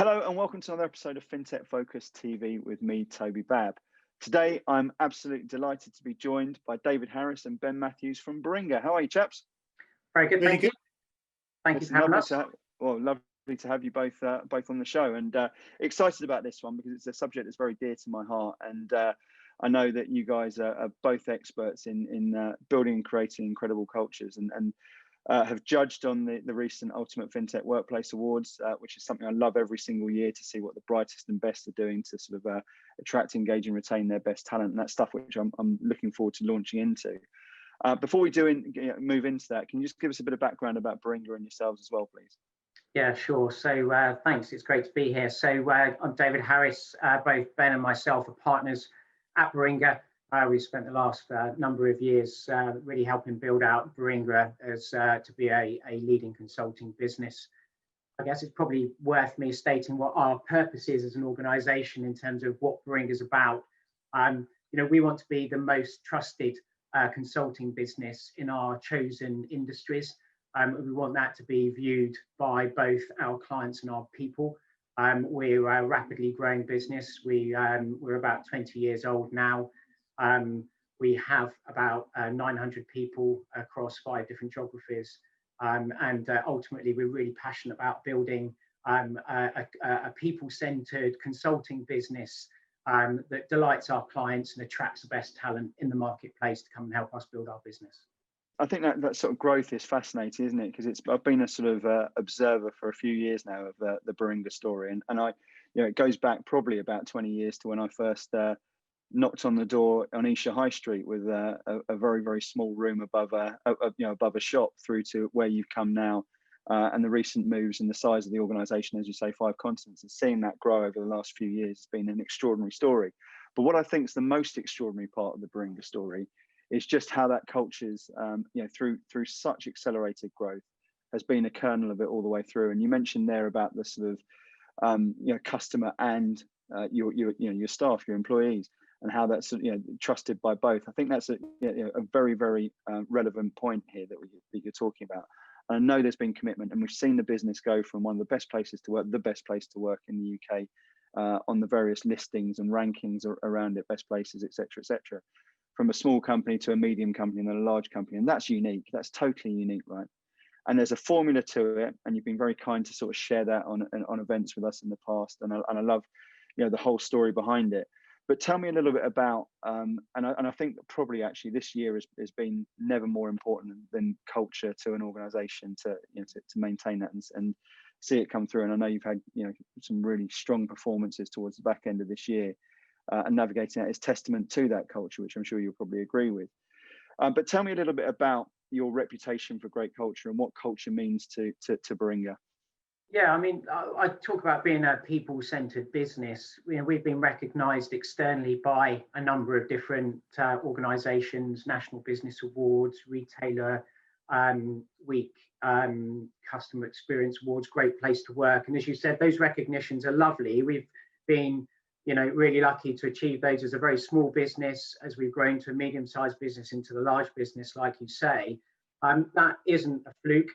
Hello and welcome to another episode of Fintech Focus TV with me, Toby. Today, I'm absolutely delighted to be joined by David Harris and Ben Matthews from Baringa. How are you, chaps? Very good, thank you. Thank you for having us. Lovely to have you both on the show, and excited about this one because it's a subject that's very dear to my heart. And I know that you guys are both experts in building and creating incredible cultures, and have judged on the recent Ultimate FinTech Workplace Awards, which is something I love every single year to see what the brightest and best are doing to sort of attract, engage, and retain their best talent. And that's stuff which I'm looking forward to launching into. Before we move into that, can you just give us a bit of background about Baringa and yourselves as well, please? Yeah, sure. So thanks. It's great to be here. So I'm David Harris. Both Ben and myself are partners at Baringa. We've spent the last number of years really helping build out Baringa as to be a leading consulting business. I guess it's probably worth me stating what our purpose is as an organisation in terms of what Baringa is about. We want to be the most trusted consulting business in our chosen industries. We want that to be viewed by both our clients and our people. We're a rapidly growing business. We're about 20 years old now. We have about 900 people across 5 different geographies, and ultimately we're really passionate about building a people-centered consulting business that delights our clients and attracts the best talent in the marketplace to come and help us build our business. I think that sort of growth is fascinating, isn't it? Because I've been a sort of observer for a few years now of the Baringa story, and it goes back probably about 20 years to when I first knocked on the door on Isha High Street with a very, very small room above above a shop, through to where you've come now, and the recent moves and the size of the organisation, as you say, 5 continents, and seeing that grow over the last few years has been an extraordinary story. But what I think is the most extraordinary part of the Baringa story is just how that culture's through such accelerated growth has been a kernel of it all the way through. And you mentioned there about the sort of customer and your staff, your employees, and how that's trusted by both. I think that's a very, very relevant point here that you're talking about. And I know there's been commitment, and we've seen the business go from one of the best places to work, the best place to work in the UK, on the various listings and rankings around it, best places, etc., from a small company to a medium company and then a large company. And that's unique. That's totally unique, right? And there's a formula to it, and you've been very kind to sort of share that on events with us in the past. And I love the whole story behind it. But tell me a little bit about, and I think that probably actually this year has been never more important than culture to an organisation to maintain that and see it come through. And I know you've had some really strong performances towards the back end of this year, and navigating that is testament to that culture, which I'm sure you'll probably agree with. But tell me a little bit about your reputation for great culture and what culture means to Baringa. Yeah, I mean, I talk about being a people-centered business. We've been recognised externally by a number of different organisations, National Business Awards, Retailer Week, Customer Experience Awards, Great Place to Work. And as you said, those recognitions are lovely. We've been really lucky to achieve those as a very small business, as we've grown to a medium-sized business into the large business, like you say. That isn't a fluke.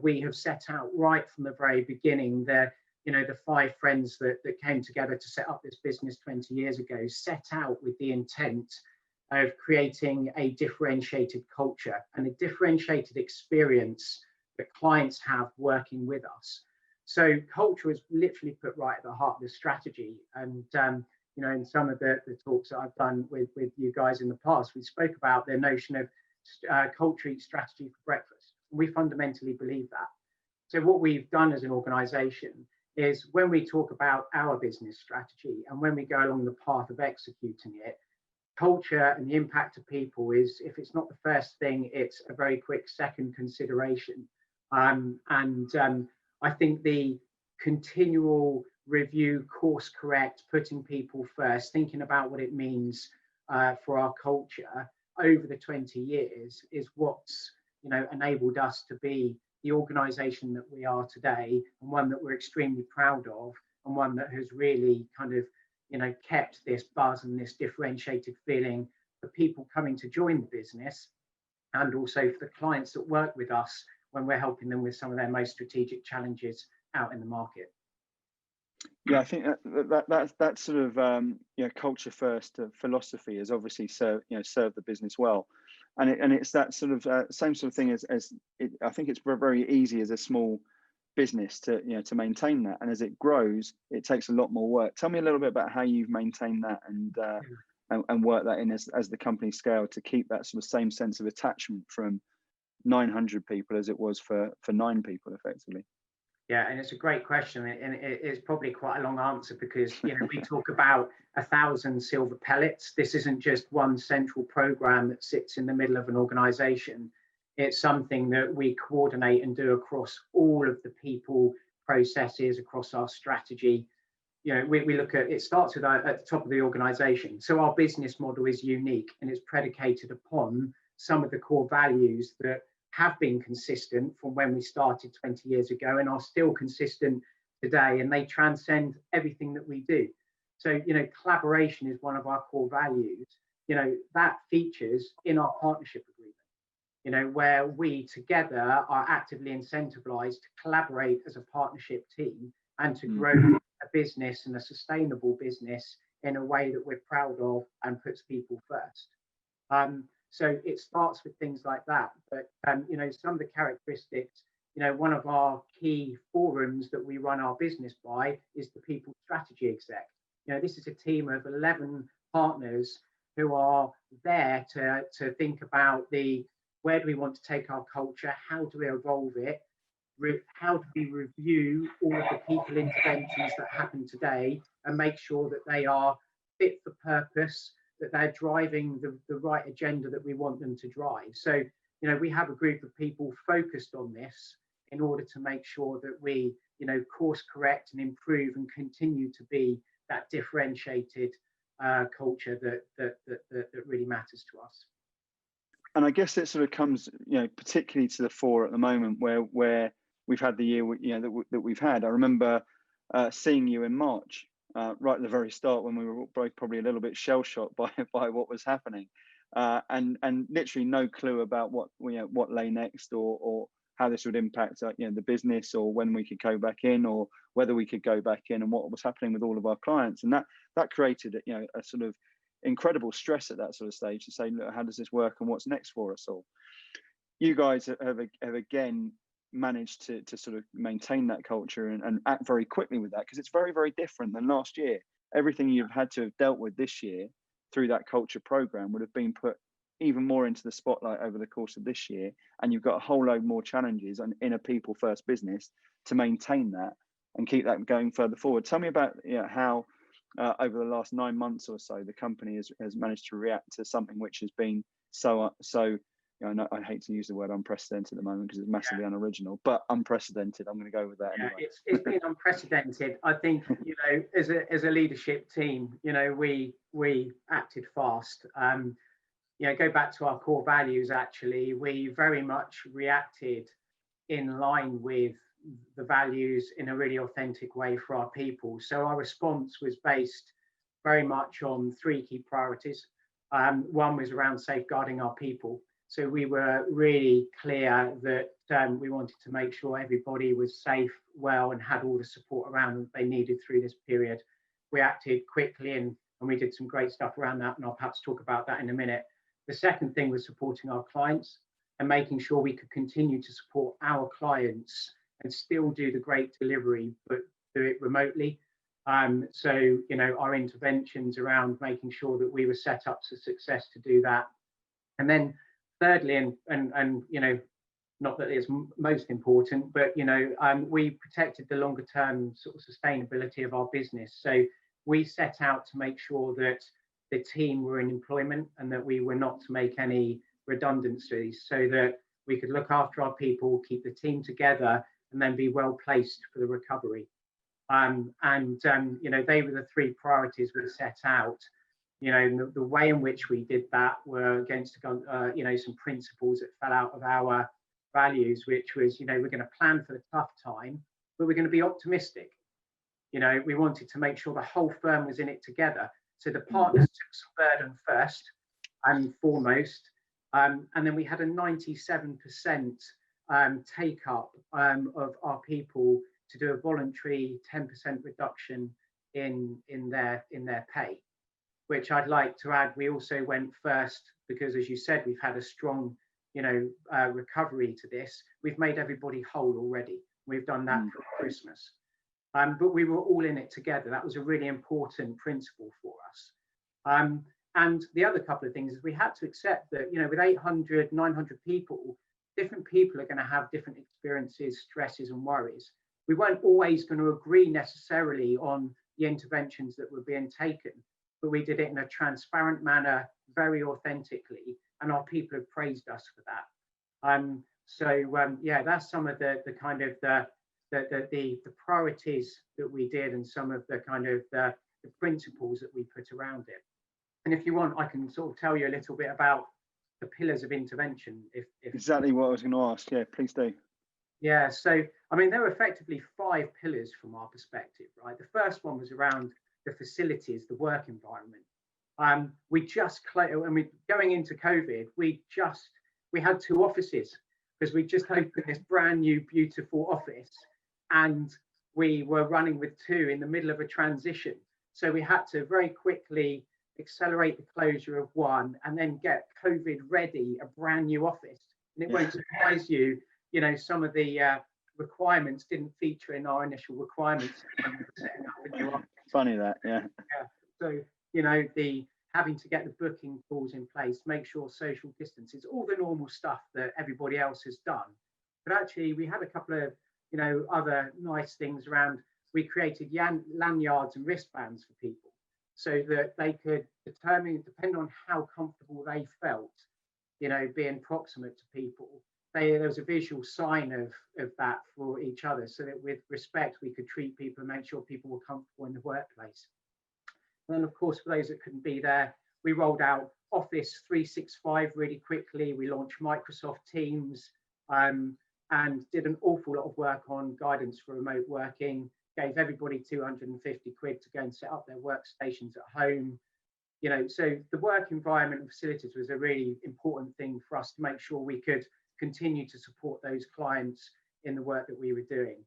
We have set out right from the very beginning. The 5 friends that came together to set up this business 20 years ago set out with the intent of creating a differentiated culture and a differentiated experience that clients have working with us. So culture is literally put right at the heart of the strategy. And in some of the talks that I've done with you guys in the past, we spoke about the notion of culture eats strategy for breakfast. We fundamentally believe that. So what we've done as an organisation is, when we talk about our business strategy and when we go along the path of executing it, culture and the impact of people is, if it's not the first thing, it's a very quick second consideration. I think the continual review, course correct, putting people first, thinking about what it means for our culture over the 20 years is what's enabled us to be the organisation that we are today, and one that we're extremely proud of, and one that has really kind of kept this buzz and this differentiated feeling for people coming to join the business, and also for the clients that work with us when we're helping them with some of their most strategic challenges out in the market. Yeah, I think that sort of culture first philosophy has obviously served the business well, and it's that sort of same sort of thing as it, I think it's very, very easy as a small business to to maintain that, and as it grows, it takes a lot more work. Tell me a little bit about how you've maintained that and work that in as the company scaled to keep that sort of same sense of attachment from 900 people as it was for 9 people effectively. Yeah, and it's a great question, and it's probably quite a long answer because we talk about 1,000 silver pellets. This isn't just one central program that sits in the middle of an organization. It's something that we coordinate and do across all of the people, processes, across our strategy. We look at, it starts with at the top of the organization. So our business model is unique, and it's predicated upon some of the core values that have been consistent from when we started 20 years ago and are still consistent today, and they transcend everything that we do. So, collaboration is one of our core values. That features in our partnership agreement, where we together are actively incentivized to collaborate as a partnership team and to grow a business and a sustainable business in a way that we're proud of and puts people first. So it starts with things like that. But, some of the characteristics, one of our key forums that we run our business by is the People Strategy Exec. This is a team of 11 partners who are there to think about where do we want to take our culture, how do we evolve it, how do we review all of the people interventions that happen today and make sure that they are fit for purpose, that they're driving the right agenda that we want them to drive. So, we have a group of people focused on this in order to make sure that we, course correct and improve and continue to be that differentiated culture that really matters to us. And I guess it sort of comes, particularly to the fore at the moment where we've had the year, that we've had. I remember seeing you in March. Right at the very start, when we were both probably a little bit shell shocked by what was happening, and literally no clue about what lay next or how this would impact the business, or when we could go back in, or whether we could go back in, and what was happening with all of our clients, and that created a sort of incredible stress at that sort of stage to say, look, how does this work and what's next for us all? You guys have again managed to sort of maintain that culture and act very quickly with that, because it's very, very different than last year. Everything you've had to have dealt with this year through that culture program would have been put even more into the spotlight over the course of this year, and you've got a whole load more challenges in a people first business to maintain that and keep that going further forward. Tell me about how over the last 9 months or so the company has managed to react to something which has been so I hate to use the word unprecedented at the moment because it's massively unoriginal, but unprecedented. I'm going to go with that anyway. It's been unprecedented. I think, as a leadership team, we acted fast. Go back to our core values. Actually, we very much reacted in line with the values in a really authentic way for our people. So our response was based very much on 3 key priorities. One was around safeguarding our people. So we were really clear that we wanted to make sure everybody was safe, well, and had all the support around them they needed through this period. We acted quickly and we did some great stuff around that, and I'll perhaps talk about that in a minute. The second thing was supporting our clients and making sure we could continue to support our clients and still do the great delivery, but do it remotely. So, our interventions around making sure that we were set up for success to do that. And then thirdly, and not that it's most important, but we protected the longer term sort of sustainability of our business. So we set out to make sure that the team were in employment and that we were not to make any redundancies, so that we could look after our people, keep the team together, and then be well placed for the recovery. They were the 3 priorities we set out. The way in which we did that were against some principles that fell out of our values, which was we're going to plan for the tough time, but we're going to be optimistic. We wanted to make sure the whole firm was in it together. So the partners took some burden first and foremost, and then we had a 97% take up of our people to do a voluntary 10% reduction in their pay, which I'd like to add. We also went first because, as you said, we've had a strong, recovery to this. We've made everybody whole already. We've done that for Christmas. But we were all in it together. That was a really important principle for us. And the other couple of things is we had to accept that, with 800, 900 people, different people are going to have different experiences, stresses and worries. We weren't always going to agree necessarily on the interventions that were being taken, but we did it in a transparent manner, very authentically, and our people have praised us for that. That's some of the kind of the priorities that we did, and some of the kind of the principles that we put around it. And if you want, I can sort of tell you a little bit about the pillars of intervention. If exactly what I was going to ask. Yeah, please do. Yeah, so I mean, there were effectively 5 pillars from our perspective, right? The first one was around the facilities, the work environment. Going into COVID, we had 2 offices because we just opened this brand new, beautiful office, and we were running with 2 in the middle of a transition. So we had to very quickly accelerate the closure of 1 and then get COVID ready, a brand new office. And it won't surprise you, some of the requirements didn't feature in our initial requirements when we were setting up a new office. Funny that, yeah. So, the having to get the booking tools in place, make sure social distance is all the normal stuff that everybody else has done. But actually, we had a couple of, other nice things around. We created lanyards and wristbands for people so that they could depend on how comfortable they felt, being proximate to people. There was a visual sign of that for each other, so that with respect, we could treat people and make sure people were comfortable in the workplace. And then, of course, for those that couldn't be there, we rolled out Office 365 really quickly. We launched Microsoft Teams, and did an awful lot of work on guidance for remote working, gave everybody 250 quid to go and set up their workstations at home. So the work environment and facilities was a really important thing for us to make sure we could continue to support those clients in the work that we were doing.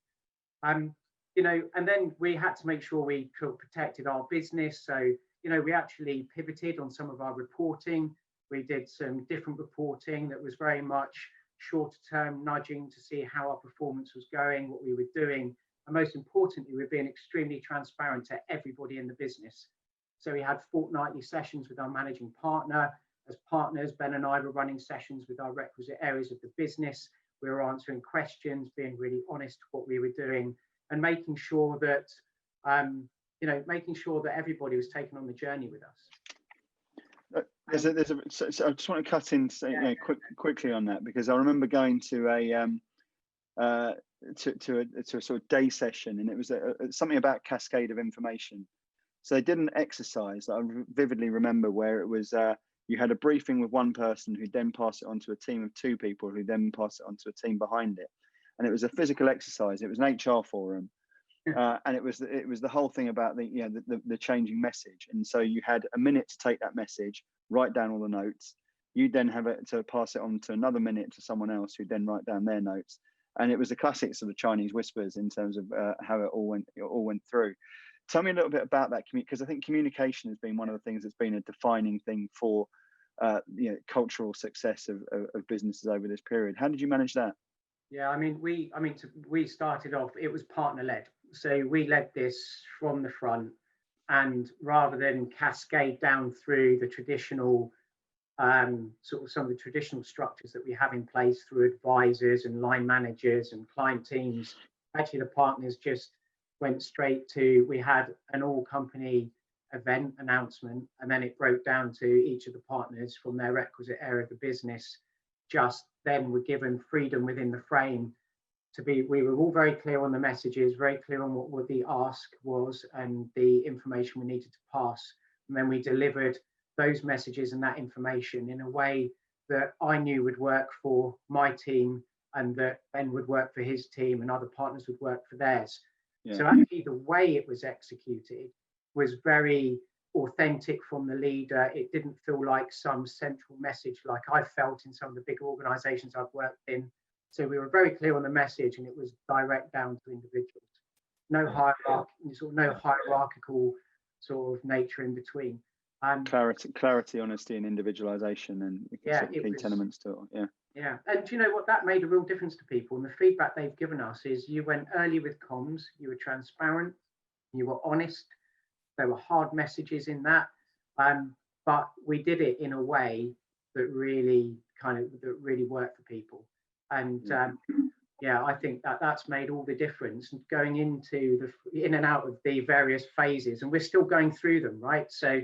And then we had to make sure we protected our business. So, we actually pivoted on some of our reporting. We did some different reporting that was very much shorter term nudging to see how our performance was going, what we were doing. And most importantly, we're being extremely transparent to everybody in the business. So we had fortnightly sessions with our managing partner. As partners, Ben and I were running sessions with our requisite areas of the business. We were answering questions, being really honest with what we were doing, and making sure that everybody was taken on the journey with us. So I just want to cut in quickly on that, because I remember going to a sort of day session, and it was something about cascade of information. So they did an exercise that I vividly remember, where it was you had a briefing with one person who then passed it on to a team of 2 people who then passed it on to a team behind it. And it was a physical exercise. It was an HR forum. And it was the whole thing about the changing message. And so you had a minute to take that message, write down all the notes. You then have it to pass it on to another minute to someone else who then write down their notes. And it was a classic sort of Chinese whispers in terms of how it all went through. Tell me a little bit about that, because I think communication has been one of the things that's been a defining thing for cultural success of businesses over this period. How did you manage that? Yeah, we started off, it was partner led. So we led this from the front, and rather than cascade down through the traditional some of the traditional structures that we have in place through advisors and line managers and client teams, actually the partners just went straight to, we had an all company event announcement, and then it broke down to each of the partners from their requisite area of the business. Just then were given freedom within the frame to be, we were all very clear on the messages, very clear on what the ask was and the information we needed to pass. And then we delivered those messages and that information in a way that I knew would work for my team, and that Ben would work for his team, and other partners would work for theirs. Yeah. So actually the way it was executed was very authentic from the leader. It didn't feel like some central message like I felt in some of the big organizations I've worked in. So we were very clear on the message, and it was direct down to individuals. no hierarchy, sort of no hierarchical sort of nature in between. Clarity, honesty, and individualization, and sort of key tenements to it. Yeah, and you know what, that made a real difference to people. And the feedback they've given us is you went early with comms, you were transparent, you were honest. There were hard messages in that, but we did it in a way that really worked for people. And yeah, I think that's made all the difference. And going into in and out of the various phases, and we're still going through them, right? So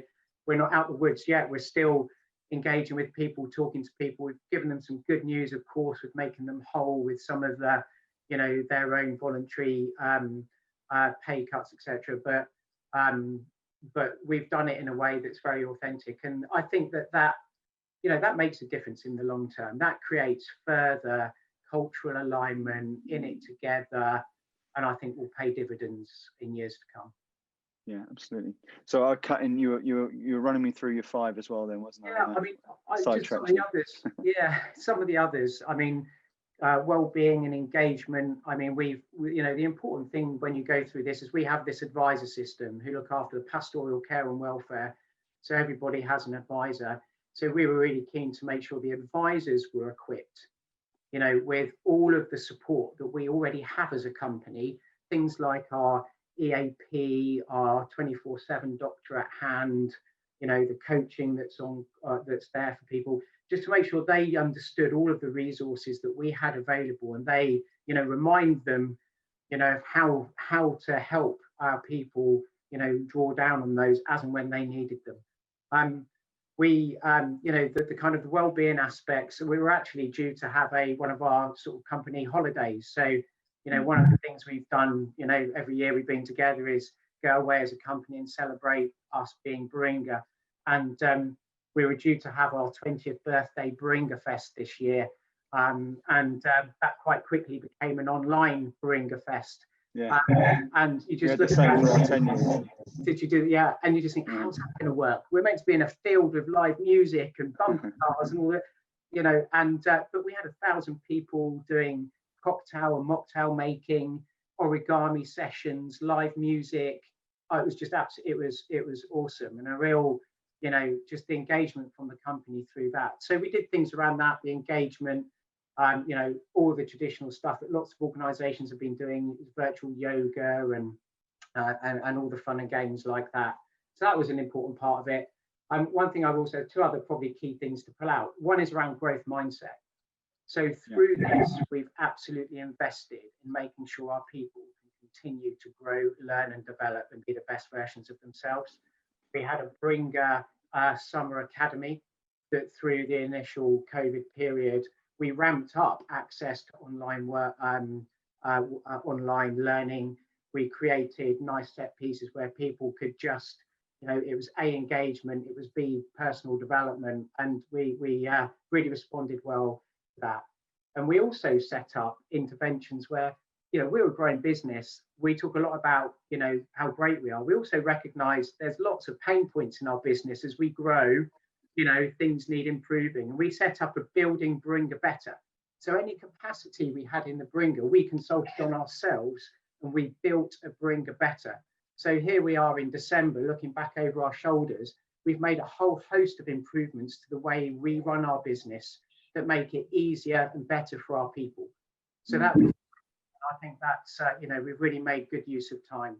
we're not out the woods yet. We're still engaging with people, talking to people. We've given them some good news, of course, with making them whole with some of the, you know, their own voluntary pay cuts, etc. But we've done it in a way that's very authentic, and I think that you know, that makes a difference in the long term. That creates further cultural alignment in it together, and I think will pay dividends in years to come. Yeah, absolutely. So I cut in. You were running me through your 5 as well, then, wasn't it? Yeah, I mean, just some of the others. Yeah, some of the others. I mean, well-being and engagement. I mean, you know, the important thing when you go through this is we have this advisor system who look after the pastoral care and welfare. So everybody has an advisor. So we were really keen to make sure the advisors were equipped, you know, with all of the support that we already have as a company. Things like our EAP, our 24/7 doctor at hand, you know, the coaching that's there for people, just to make sure they understood all of the resources that we had available, and they, you know, remind them, you know, of how to help our people, you know, draw down on those as and when they needed them. We, you know, the kind of the well-being aspects. We were actually due to have one of our sort of company holidays. So, you know, one of the things we've done, you know, every year we've been together is go away as a company and celebrate us being Baringa. And we were due to have our 20th birthday Baringa Fest this year. And that quite quickly became an online Baringa Fest. Yeah. And you just look at 10 years. Did you do? Yeah. And you just think, how's that going to work? We're meant to be in a field of live music and bumper cars and all that, you know, and but we had 1,000 people doing cocktail and mocktail making, origami sessions, live music. It was just absolutely, it was awesome, and a real, you know, just the engagement from the company through that. So we did things around that, the engagement, you know, all the traditional stuff that lots of organizations have been doing, virtual yoga and all the fun and games like that. So that was an important part of it. One thing I've also, 2 other probably key things to pull out. One is around growth mindset. So through this, we've absolutely invested in making sure our people can continue to grow, learn and develop and be the best versions of themselves. We had a Baringa Summer Academy that through the initial COVID period, we ramped up access to online work, online learning. We created nice set pieces where people could just, you know, it was A, engagement, it was B, personal development, and we really responded well to that. And we also set up interventions where, you know, we're a growing business. We talk a lot about, you know, how great we are. We also recognize there's lots of pain points in our business as we grow. You know, things need improving. And we set up a building Baringa better. So any capacity we had in the Baringa, we consulted on ourselves and we built a Baringa better. So here we are in December, looking back over our shoulders, we've made a whole host of improvements to the way we run our business that make it easier and better for our people. So that was, I think that's, you know, we've really made good use of time.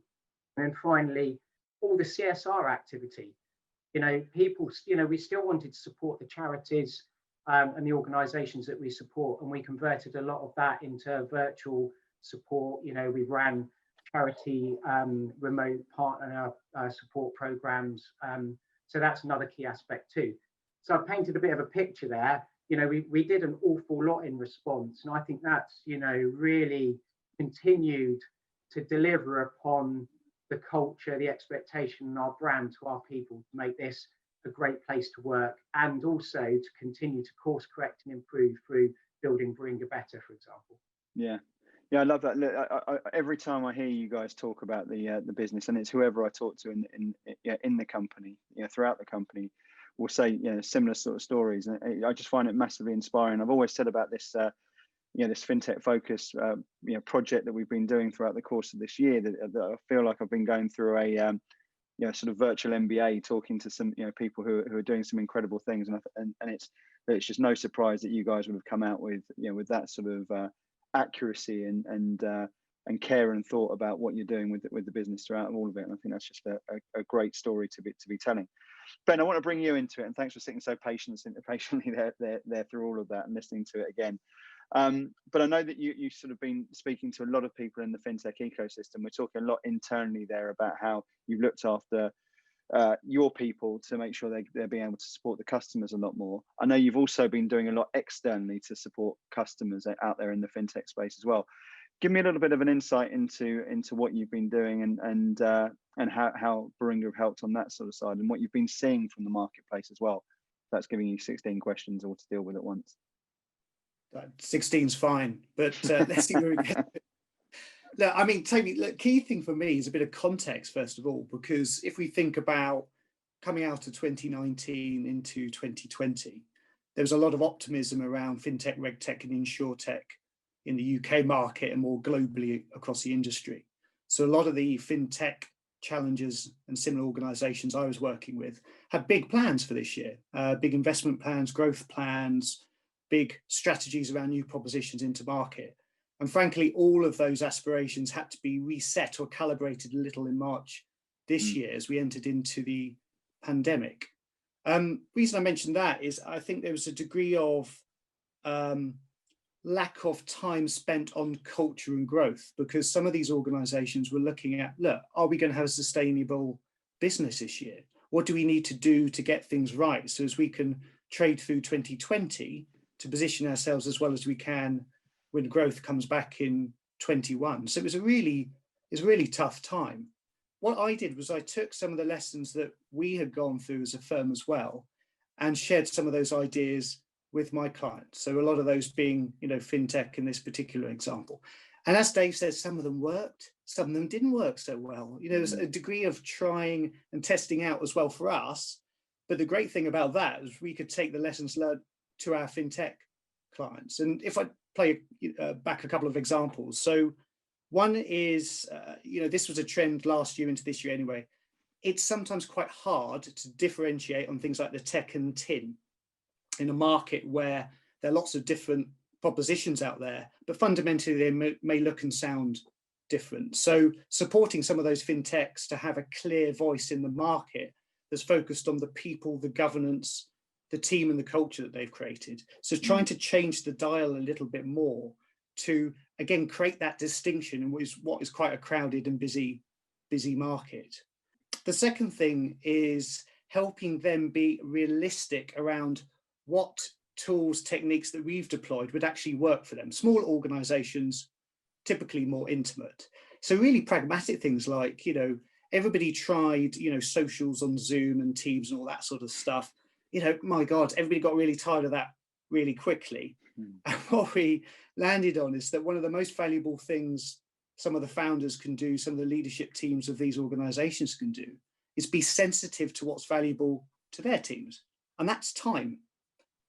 And then finally, all the CSR activity. You know, people, you know, we still wanted to support the charities and the organizations that we support, and we converted a lot of that into virtual support. You know, we ran charity remote partner support programs. So that's another key aspect too. So I've painted a bit of a picture there. You know, we did an awful lot in response, and I think that's, you know, really continued to deliver upon the culture, the expectation and our brand to our people to make this a great place to work, and also to continue to course correct and improve through building Baringa better, for example. Yeah, I love that. Look, every time I hear you guys talk about the business, and it's whoever I talk to in the company, you know, throughout the company, will say, you know, similar sort of stories, and I just find it massively inspiring. I've always said about this this Fintech Focus project that we've been doing throughout the course of this year, that I feel like I've been going through a sort of virtual MBA, talking to some people who are doing some incredible things, and it's just no surprise that you guys would have come out with with that sort of accuracy and care and thought about what you're doing with the business throughout all of it. And I think that's just a great story to be telling. Ben, I want to bring you into it, and thanks for sitting so patiently there through all of that and listening to it again. But I know that you've sort of been speaking to a lot of people in the fintech ecosystem. We're talking a lot internally there about how you've looked after your people to make sure they're being able to support the customers a lot more. I know you've also been doing a lot externally to support customers out there in the fintech space as well. Give me a little bit of an insight into what you've been doing and how Baringa have helped on that sort of side, and what you've been seeing from the marketplace as well. That's giving you 16 questions all to deal with at once. 16's fine, but let's see where we get. Look, I mean, Toby, the key thing for me is a bit of context, first of all, because if we think about coming out of 2019 into 2020, there was a lot of optimism around fintech, regtech, and insurtech in the UK market and more globally across the industry. So a lot of the fintech challengers and similar organizations I was working with had big plans for this year, big investment plans, growth plans, big strategies around new propositions into market. And frankly, all of those aspirations had to be reset or calibrated a little in March this year as we entered into the pandemic. Reason I mentioned that is I think there was a degree of lack of time spent on culture and growth, because some of these organizations were looking at, look, are we going to have a sustainable business this year? What do we need to do to get things right so as we can trade through 2020 to position ourselves as well as we can when growth comes back in 21? So it was a really tough time. What I did was I took some of the lessons that we had gone through as a firm as well and shared some of those ideas with my clients. So a lot of those being, fintech in this particular example. And as Dave said, some of them worked, some of them didn't work so well. There's a degree of trying and testing out as well for us. But the great thing about that is we could take the lessons learned to our fintech clients. And if I play back a couple of examples. So one is, this was a trend last year into this year anyway. It's sometimes quite hard to differentiate on things like the tech and tin in a market where there are lots of different propositions out there, but fundamentally they may look and sound different. So supporting some of those fintechs to have a clear voice in the market that's focused on the people, the governance, the team and the culture that they've created. So trying to change the dial a little bit more to, again, create that distinction in what is quite a crowded and busy market. The second thing is helping them be realistic around what tools, techniques that we've deployed would actually work for them. Small organizations, typically more intimate. So really pragmatic things like, everybody tried, socials on Zoom and Teams and all that sort of stuff. My God, everybody got really tired of that really quickly. And what we landed on is that one of the most valuable things some of the founders can do, some of the leadership teams of these organizations can do, is be sensitive to what's valuable to their teams. And that's time.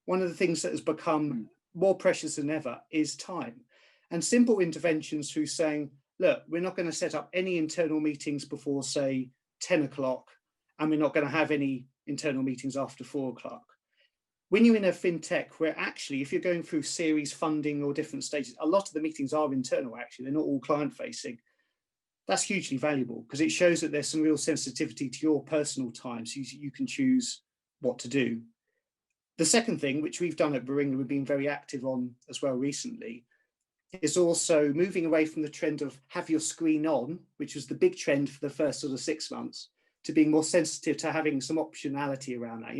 One of the things that has become more precious than ever is time. And simple interventions through saying, look, we're not going to set up any internal meetings before, say, 10 o'clock, and we're not going to have any internal meetings after 4 o'clock. When you're in a fintech where actually, if you're going through series funding or different stages, a lot of the meetings are internal, actually, they're not all client facing. That's hugely valuable because it shows that there's some real sensitivity to your personal time, so you can choose what to do. The second thing, which we've done at Baringa, we've been very active on as well recently, is also moving away from the trend of have your screen on, which was the big trend for the first sort of 6 months, to being more sensitive to having some optionality around that,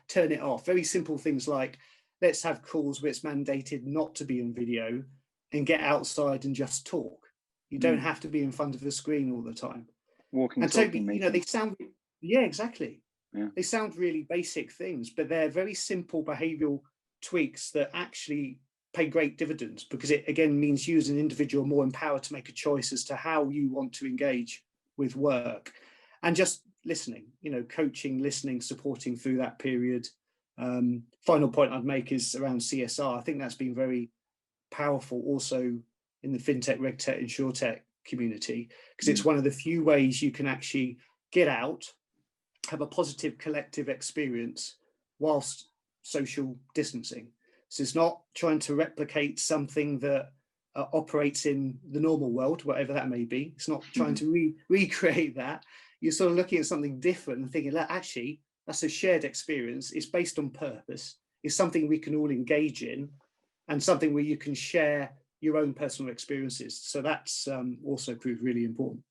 turn it off. Very simple things like, let's have calls where it's mandated not to be on video and get outside and just talk. You don't have to be in front of the screen all the time. Walking, and talking, Toby, they sound, exactly. Yeah. They sound really basic things, but they're very simple behavioral tweaks that actually pay great dividends because it, again, means you as an individual are more empowered to make a choice as to how you want to engage with work. And just listening, coaching, listening, supporting through that period. Final point I'd make is around CSR. I think that's been very powerful also in the fintech, regtech, insurtech community, because it's one of the few ways you can actually get out, have a positive collective experience whilst social distancing. So it's not trying to replicate something that operates in the normal world, whatever that may be. It's not trying to recreate that. You're sort of looking at something different and thinking that actually that's a shared experience. It's based on purpose. It's something we can all engage in, and something where you can share your own personal experiences. So that's also proved really important.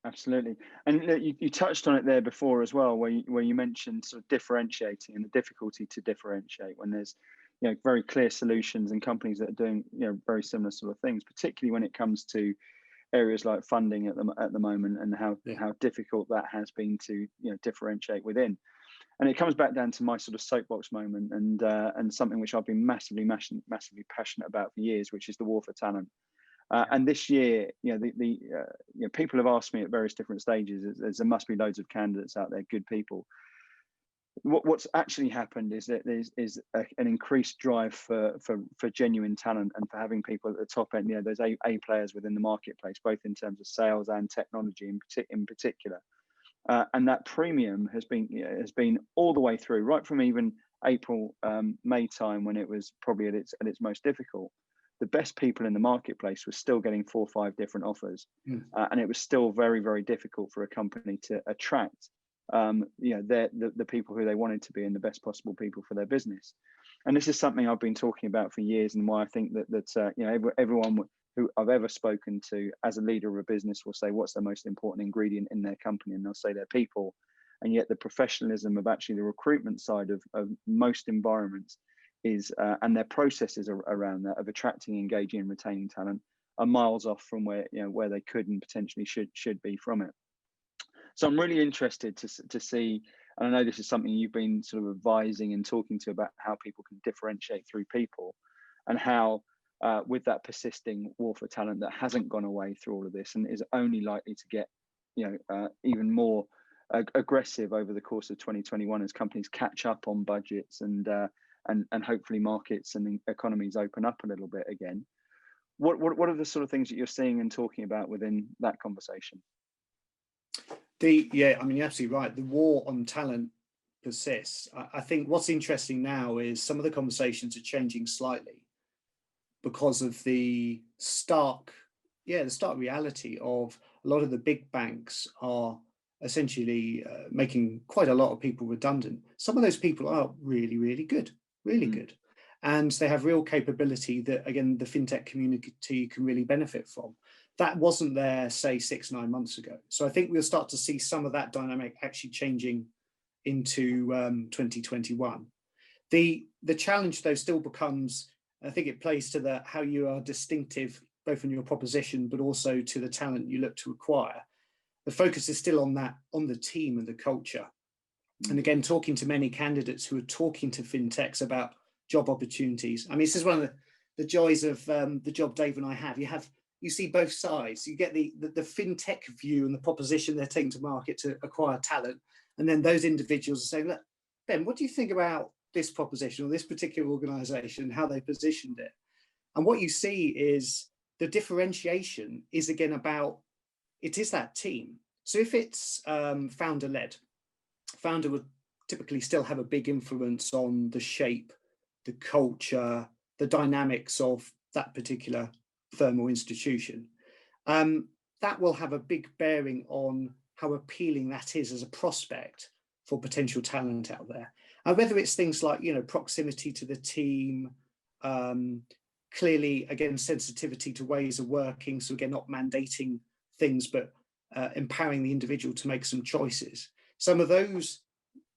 Absolutely. And you touched on it there before as well, where you mentioned sort of differentiating and the difficulty to differentiate when there's, you know, very clear solutions and companies that are doing, you know, very similar sort of things, particularly when it comes to areas like funding at the moment, and how difficult that has been to, you know, differentiate within. And it comes back down to my sort of soapbox moment, and something which I've been massively passionate about for years, which is the war for talent. And this year, you know, you know, people have asked me at various different stages, as there must be loads of candidates out there, good people. What's actually happened is that there's an increased drive for genuine talent, and for having people at the top end. You know, there's A players within the marketplace, both in terms of sales and technology in particular. And that premium has been all the way through, right from even April, May time, when it was probably at its most difficult. The best people in the marketplace were still getting 4 or 5 different offers, and it was still very, very difficult for a company to attract, you know, the people who they wanted to be, and the best possible people for their business. And this is something I've been talking about for years, and why I think that you know, everyone who I've ever spoken to as a leader of a business will say, what's the most important ingredient in their company, and they'll say their people. And yet the professionalism of actually the recruitment side of most environments is, and their processes around that of attracting, engaging, and retaining talent are miles off from where, you know, where they could and potentially should be from it. So I'm really interested to see, and I know this is something you've been sort of advising and talking to about, how people can differentiate through people, and how with that persisting war for talent that hasn't gone away through all of this, and is only likely to get, you know, even more aggressive over the course of 2021 as companies catch up on budgets, and hopefully markets and economies open up a little bit again. What are the sort of things that you're seeing and talking about within that conversation? Yeah, I mean, you're absolutely right. The war on talent persists. I think what's interesting now is some of the conversations are changing slightly because of the stark reality of a lot of the big banks are essentially making quite a lot of people redundant. Some of those people are really, really good, good. And they have real capability that, again, the fintech community can really benefit from. That wasn't there, say, 6-9 months ago. So I think we'll start to see some of that dynamic actually changing into 2021. The challenge, though, still becomes, I think it plays to how you are distinctive, both in your proposition, but also to the talent you look to acquire. The focus is still on the team and the culture. And again, talking to many candidates who are talking to fintechs about job opportunities. I mean, this is one of the joys of the job Dave and I have. You see both sides. You get the fintech view and the proposition they're taking to market to acquire talent. And then those individuals are saying, look, Ben, what do you think about this proposition or this particular organization, how they positioned it? And what you see is the differentiation is, again, about, it is that team. So if it's founder-led, founder would typically still have a big influence on the shape, the culture, the dynamics of that particular firm or institution. That will have a big bearing on how appealing that is as a prospect for potential talent out there. And whether it's things like, you know, proximity to the team, clearly, again, sensitivity to ways of working. So again, not mandating things, but empowering the individual to make some choices. Some of those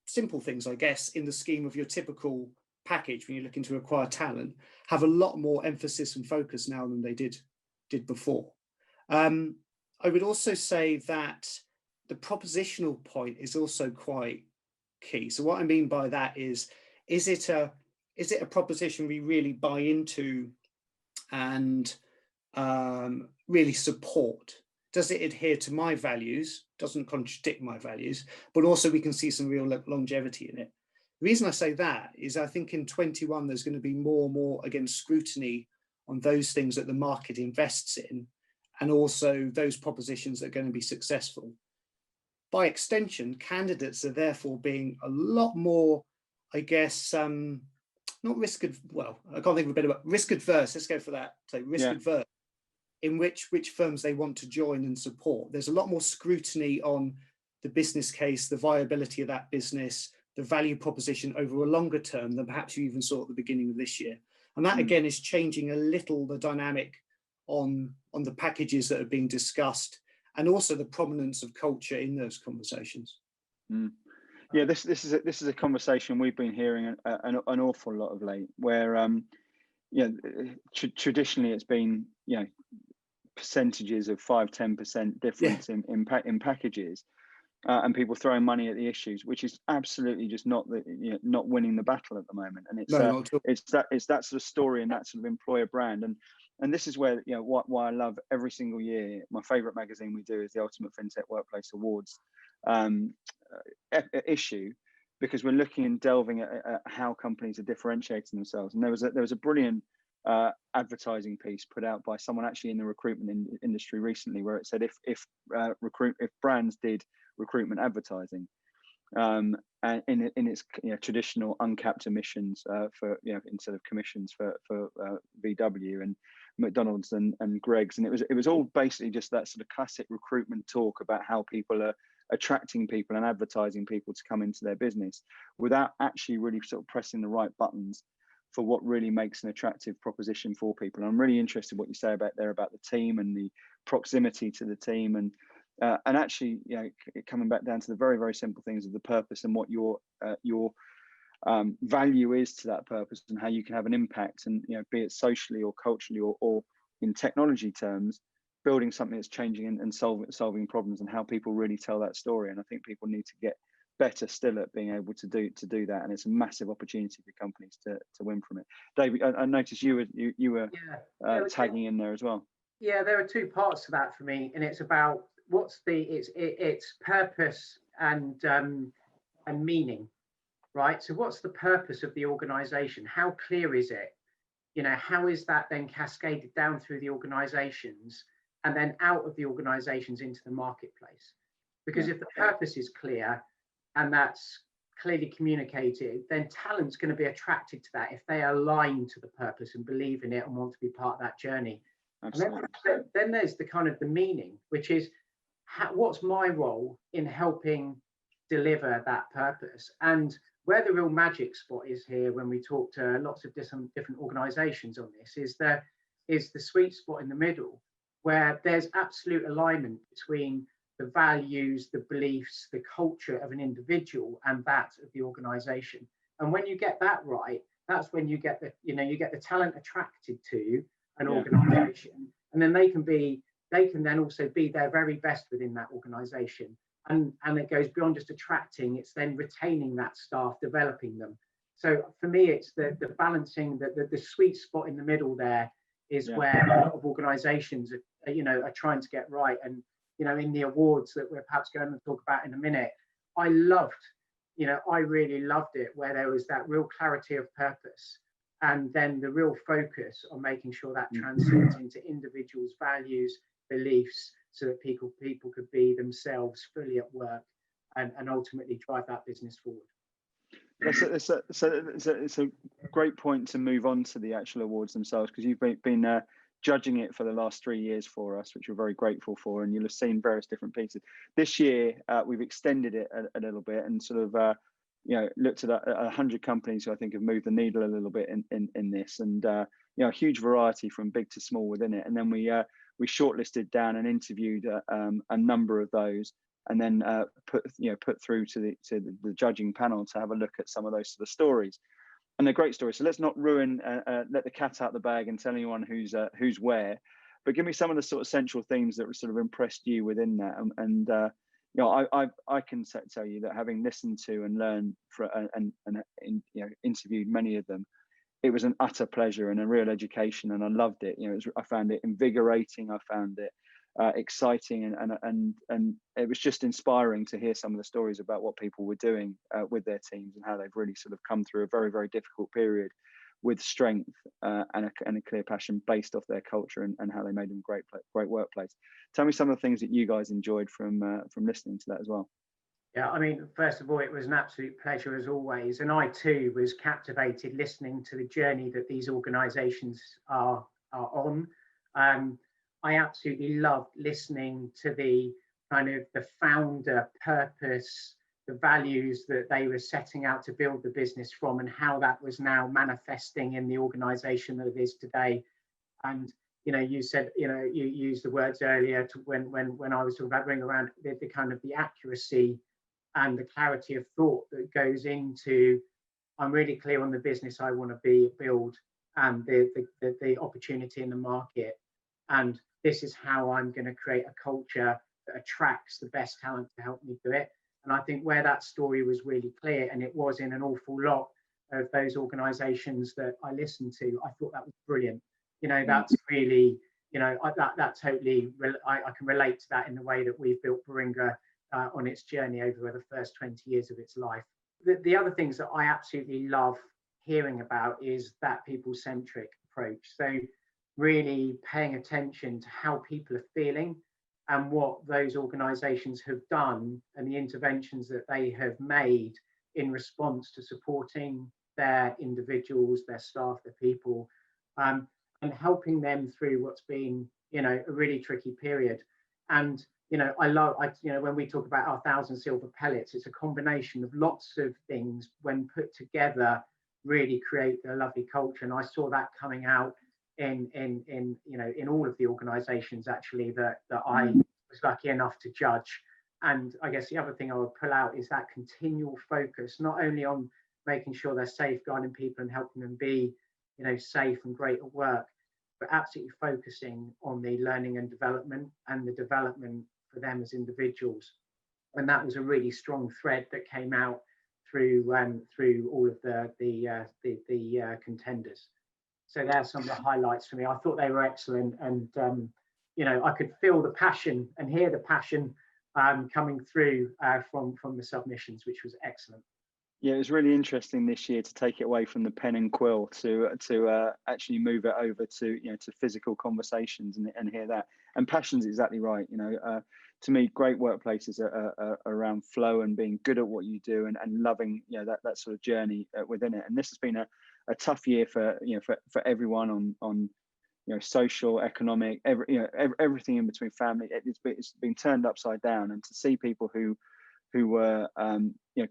simple things, I guess, in the scheme of your typical package when you're looking to acquire talent, have a lot more emphasis and focus now than they did before. I would also say that the propositional point is also quite key. So what I mean by that is it a proposition we really buy into and really support? Does it adhere to my values? Doesn't contradict my values, but also we can see some real longevity in it. The reason I say that is I think in 21 there's going to be more and more, again, scrutiny on those things that the market invests in, and also those propositions that are going to be successful. By extension, candidates are therefore being a lot more, I guess, not risk, well, I can't think of a better word, risk adverse, let's go for that, so risk adverse, in which firms they want to join and support. There's a lot more scrutiny on the business case, the viability of that business, the value proposition over a longer term than perhaps you even saw at the beginning of this year. And that again is changing a little the dynamic on the packages that are being discussed, and also the prominence of culture in those conversations. Yeah, this is a conversation we've been hearing an awful lot of late, where traditionally it's been percentages of 5-10% difference in packages, and people throwing money at the issues, which is absolutely just not winning the battle at the moment. And it's that sort of story and that sort of employer brand, and this is where why I love every single year. My favorite magazine we do is the Ultimate FinTech Workplace Awards issue, because we're looking and delving at how companies are differentiating themselves. And there was a brilliant advertising piece put out by someone actually in the recruitment industry recently, where it said if brands did recruitment advertising and in its traditional uncapped emissions for instead of commissions for VW and McDonald's and Greggs, and it was all basically just that sort of classic recruitment talk about how people are attracting people and advertising people to come into their business without actually really sort of pressing the right buttons for what really makes an attractive proposition for people. And I'm really interested what you say about the team and the proximity to the team, and actually coming back down to the very, very simple things of the purpose and what your value is to that purpose, and how you can have an impact, and be it socially or culturally or in technology terms, building something that's changing and solving problems, and how people really tell that story. And I think people need to get better still at being able to do that, and it's a massive opportunity for companies to win from it. David, I noticed you were tagging in there as well. Yeah, there are two parts to that for me, and it's about it's purpose and meaning, right? So what's the purpose of the organization? How clear is it? How is that then cascaded down through the organizations and then out of the organizations into the marketplace? Because if the purpose is clear and that's clearly communicated, then talent's going to be attracted to that if they align to the purpose and believe in it and want to be part of that journey. Absolutely. And then there's the kind of the meaning, which is what's my role in helping deliver that purpose? And where the real magic spot is here, when we talk to lots of different organizations on this, is the sweet spot in the middle, where there's absolute alignment between the values, the beliefs, the culture of an individual and that of the organization. And when you get that right, that's when you get the talent attracted to an organization, and then they can then also be their very best within that organization. And it goes beyond just attracting, it's then retaining that staff, developing them. So for me, it's the balancing, the sweet spot in the middle there is where a lot of organizations are trying to get right. And in the awards that we're perhaps going to talk about in a minute, I really loved it, where there was that real clarity of purpose, and then the real focus on making sure that transcends into individuals' values, beliefs, so that people could be themselves fully at work and ultimately drive that business forward. It's a great point to move on to the actual awards themselves, because you've been judging it for the last 3 years for us, which we're very grateful for, and you'll have seen various different pieces. This year, we've extended it a little bit and sort of looked at 100 companies who I think have moved the needle a little bit in this, and a huge variety from big to small within it. And then we shortlisted down and interviewed a number of those, and then put through to the judging panel to have a look at some of those sort of stories. And they're great stories. So let's not ruin, let the cat out the bag and tell anyone who's where, but give me some of the sort of central themes that sort of impressed you within that. And I can tell you that, having listened to and learned and interviewed many of them, it was an utter pleasure and a real education, and I loved it. I found it invigorating. I found it exciting, and it was just inspiring to hear some of the stories about what people were doing with their teams, and how they've really sort of come through a very, very difficult period with strength and a clear passion based off their culture and how they made them a great workplace. Tell me some of the things that you guys enjoyed from listening to that as well. Yeah, I mean, first of all, it was an absolute pleasure as always. And I too was captivated listening to the journey that these organisations are on. I absolutely loved listening to the kind of the founder purpose, the values that they were setting out to build the business from, and how that was now manifesting in the organisation that it is today. And you said, you used the words earlier to when I was talking about bringing around the kind of the accuracy and the clarity of thought that goes into, I'm really clear on the business I want to build and the opportunity in the market. And this is how I'm going to create a culture that attracts the best talent to help me do it. And I think where that story was really clear, and it was in an awful lot of those organizations that I listened to, I thought that was brilliant. That's really, that totally, I can relate to that in the way that we've built Baringa on its journey over the first 20 years of its life. The other things that I absolutely love hearing about is that people-centric approach. So really paying attention to how people are feeling and what those organizations have done and the interventions that they have made in response to supporting their individuals, their staff, their people, and helping them through what's been, a really tricky period. And when we talk about our 1,000 silver pellets, it's a combination of lots of things when put together really create a lovely culture. And I saw that coming out in all of the organizations actually that I was lucky enough to judge. And I guess the other thing I would pull out is that continual focus, not only on making sure they're safeguarding people and helping them be, safe and great at work, but absolutely focusing on the learning and development and the development for them as individuals. And that was a really strong thread that came out through all of the contenders. So there's some of the highlights for me. I thought they were excellent, and I could feel the passion and hear the passion coming through from the submissions, which was excellent. Yeah, it was really interesting this year to take it away from the pen and quill to actually move it over to to physical conversations and hear that. And passion's exactly right. To me, great workplaces are around flow and being good at what you do and loving that sort of journey within it. And this has been a tough year for everyone on social, economic, everything in between, family. It's been turned upside down, and to see people who were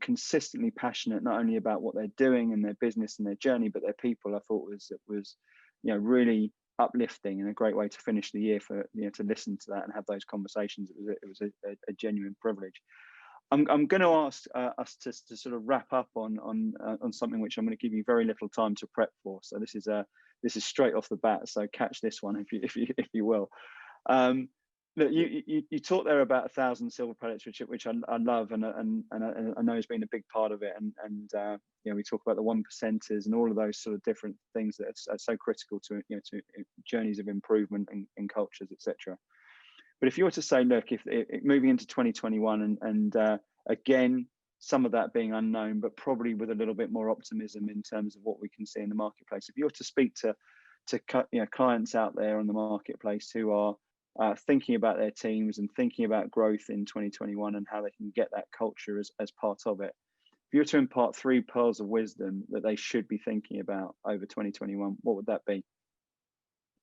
consistently passionate not only about what they're doing and their business and their journey, but their people, I thought was really uplifting and a great way to finish the year for to listen to that and have those conversations. It was a genuine privilege. I'm going to ask us to sort of wrap up on something which I'm going to give you very little time to prep for. So this is straight off the bat. So catch this one if you will. Look, you talked there about 1,000 silver pellets, which I love, and I know has been a big part of it, and we talk about the 1%ers and all of those sort of different things that are so critical to journeys of improvement in cultures, etc. But if you were to say, look, if moving into 2021 and again, some of that being unknown, but probably with a little bit more optimism in terms of what we can see in the marketplace, if you were to speak to clients out there on the marketplace who are thinking about their teams and thinking about growth in 2021 and how they can get that culture as part of it, if you were to impart 3 pearls of wisdom that they should be thinking about over 2021, what would that be?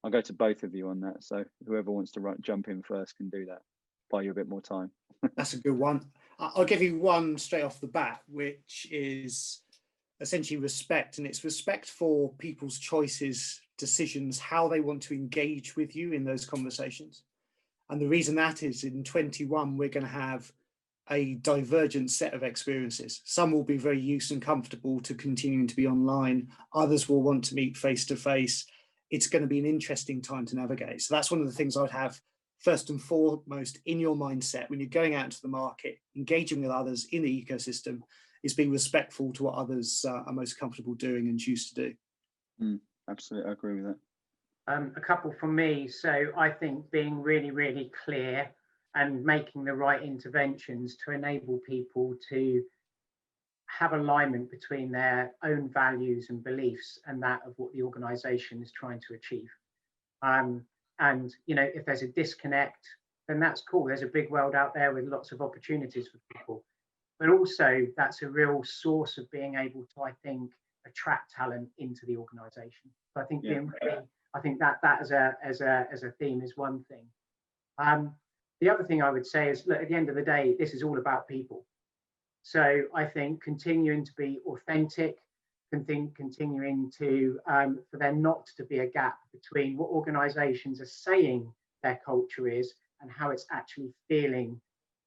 I'll go to both of you on that. So whoever wants to jump in first can do that. Buy you a bit more time. That's a good one. I'll give you one straight off the bat, which is essentially respect. And it's respect for people's choices, decisions, how they want to engage with you in those conversations. And the reason that is in 21, we're going to have a divergent set of experiences. Some will be very used and comfortable to continuing to be online. Others will want to meet face to face. It's going to be an interesting time to navigate. So that's one of the things I'd have first and foremost in your mindset when you're going out into the market, engaging with others in the ecosystem, is being respectful to what others are most comfortable doing and choose to do. Absolutely, I agree with that. A couple from me. So I think being really, really clear and making the right interventions to enable people to have alignment between their own values and beliefs and that of what the organisation is trying to achieve. And if there's a disconnect, then that's cool. There's a big world out there with lots of opportunities for people. But also, that's a real source of being able to, I think, attract talent into the organisation. So I think I think that as a theme is one thing. The other thing I would say is, look, at the end of the day, this is all about people. So I think continuing to be authentic, continuing to for there not to be a gap between what organisations are saying their culture is and how it's actually feeling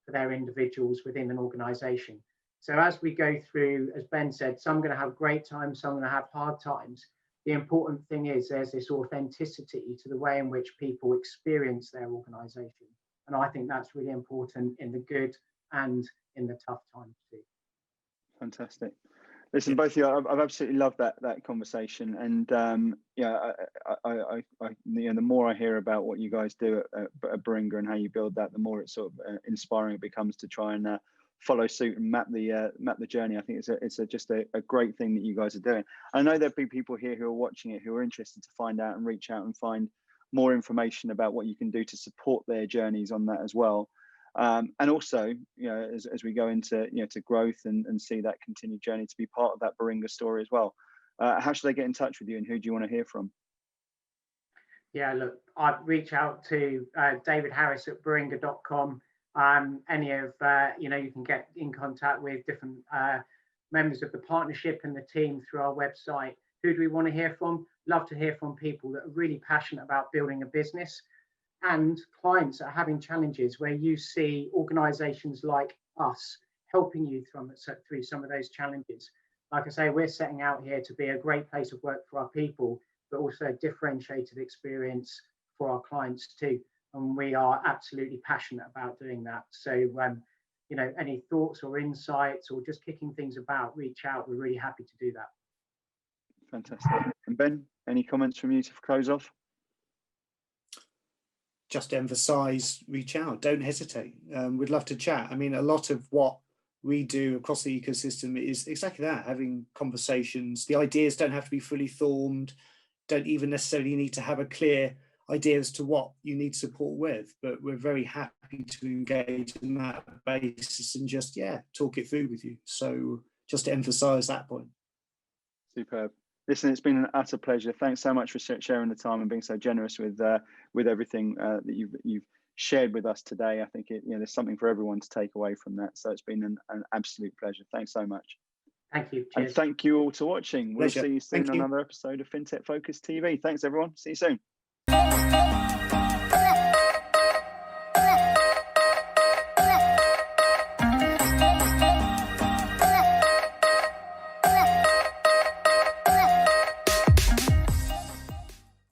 for their individuals within an organisation. So as we go through, as Ben said, some are going to have great times, some are going to have hard times. The important thing is there's this authenticity to the way in which people experience their organisation. And I think that's really important in the good and in the tough times too. Fantastic. Listen, both of you, I've absolutely loved that conversation, and the more I hear about what you guys do at Baringa and how you build that, the more it's sort of inspiring it becomes to try and follow suit and map the journey. I think it's just a great thing that you guys are doing. I know there'll be people here who are watching it who are interested to find out and reach out and find more information about what you can do to support their journeys on that as well. And also, as we go into to growth and see that continued journey, to be part of that Baringa story as well. How should they get in touch with you, and who do you want to hear from? Yeah, look, I'd reach out to David Harris at baringa.com. Any of you can get in contact with different members of the partnership and the team through our website. Who do we want to hear from? Love to hear from people that are really passionate about building a business, and clients that are having challenges where you see organisations like us helping you through some of those challenges. Like I say, we're setting out here to be a great place of work for our people, but also a differentiated experience for our clients too. And we are absolutely passionate about doing that. So, any thoughts or insights or just kicking things about, reach out. We're really happy to do that. Fantastic. And Ben, any comments from you to close off? Just emphasize, reach out, don't hesitate. We'd love to chat. I mean, a lot of what we do across the ecosystem is exactly that, having conversations. The ideas don't have to be fully formed, don't even necessarily need to have a clear idea as to what you need support with, but we're very happy to engage in that basis and just, talk it through with you. So just to emphasize that point. Superb. Listen, it's been an utter pleasure. Thanks so much for sharing the time and being so generous with everything that you've shared with us today. I think there's something for everyone to take away from that. So it's been an absolute pleasure. Thanks so much. Thank you. Cheers. And thank you all for watching. We'll see you soon on another episode of Fintech Focus TV. Thanks, everyone. See you soon.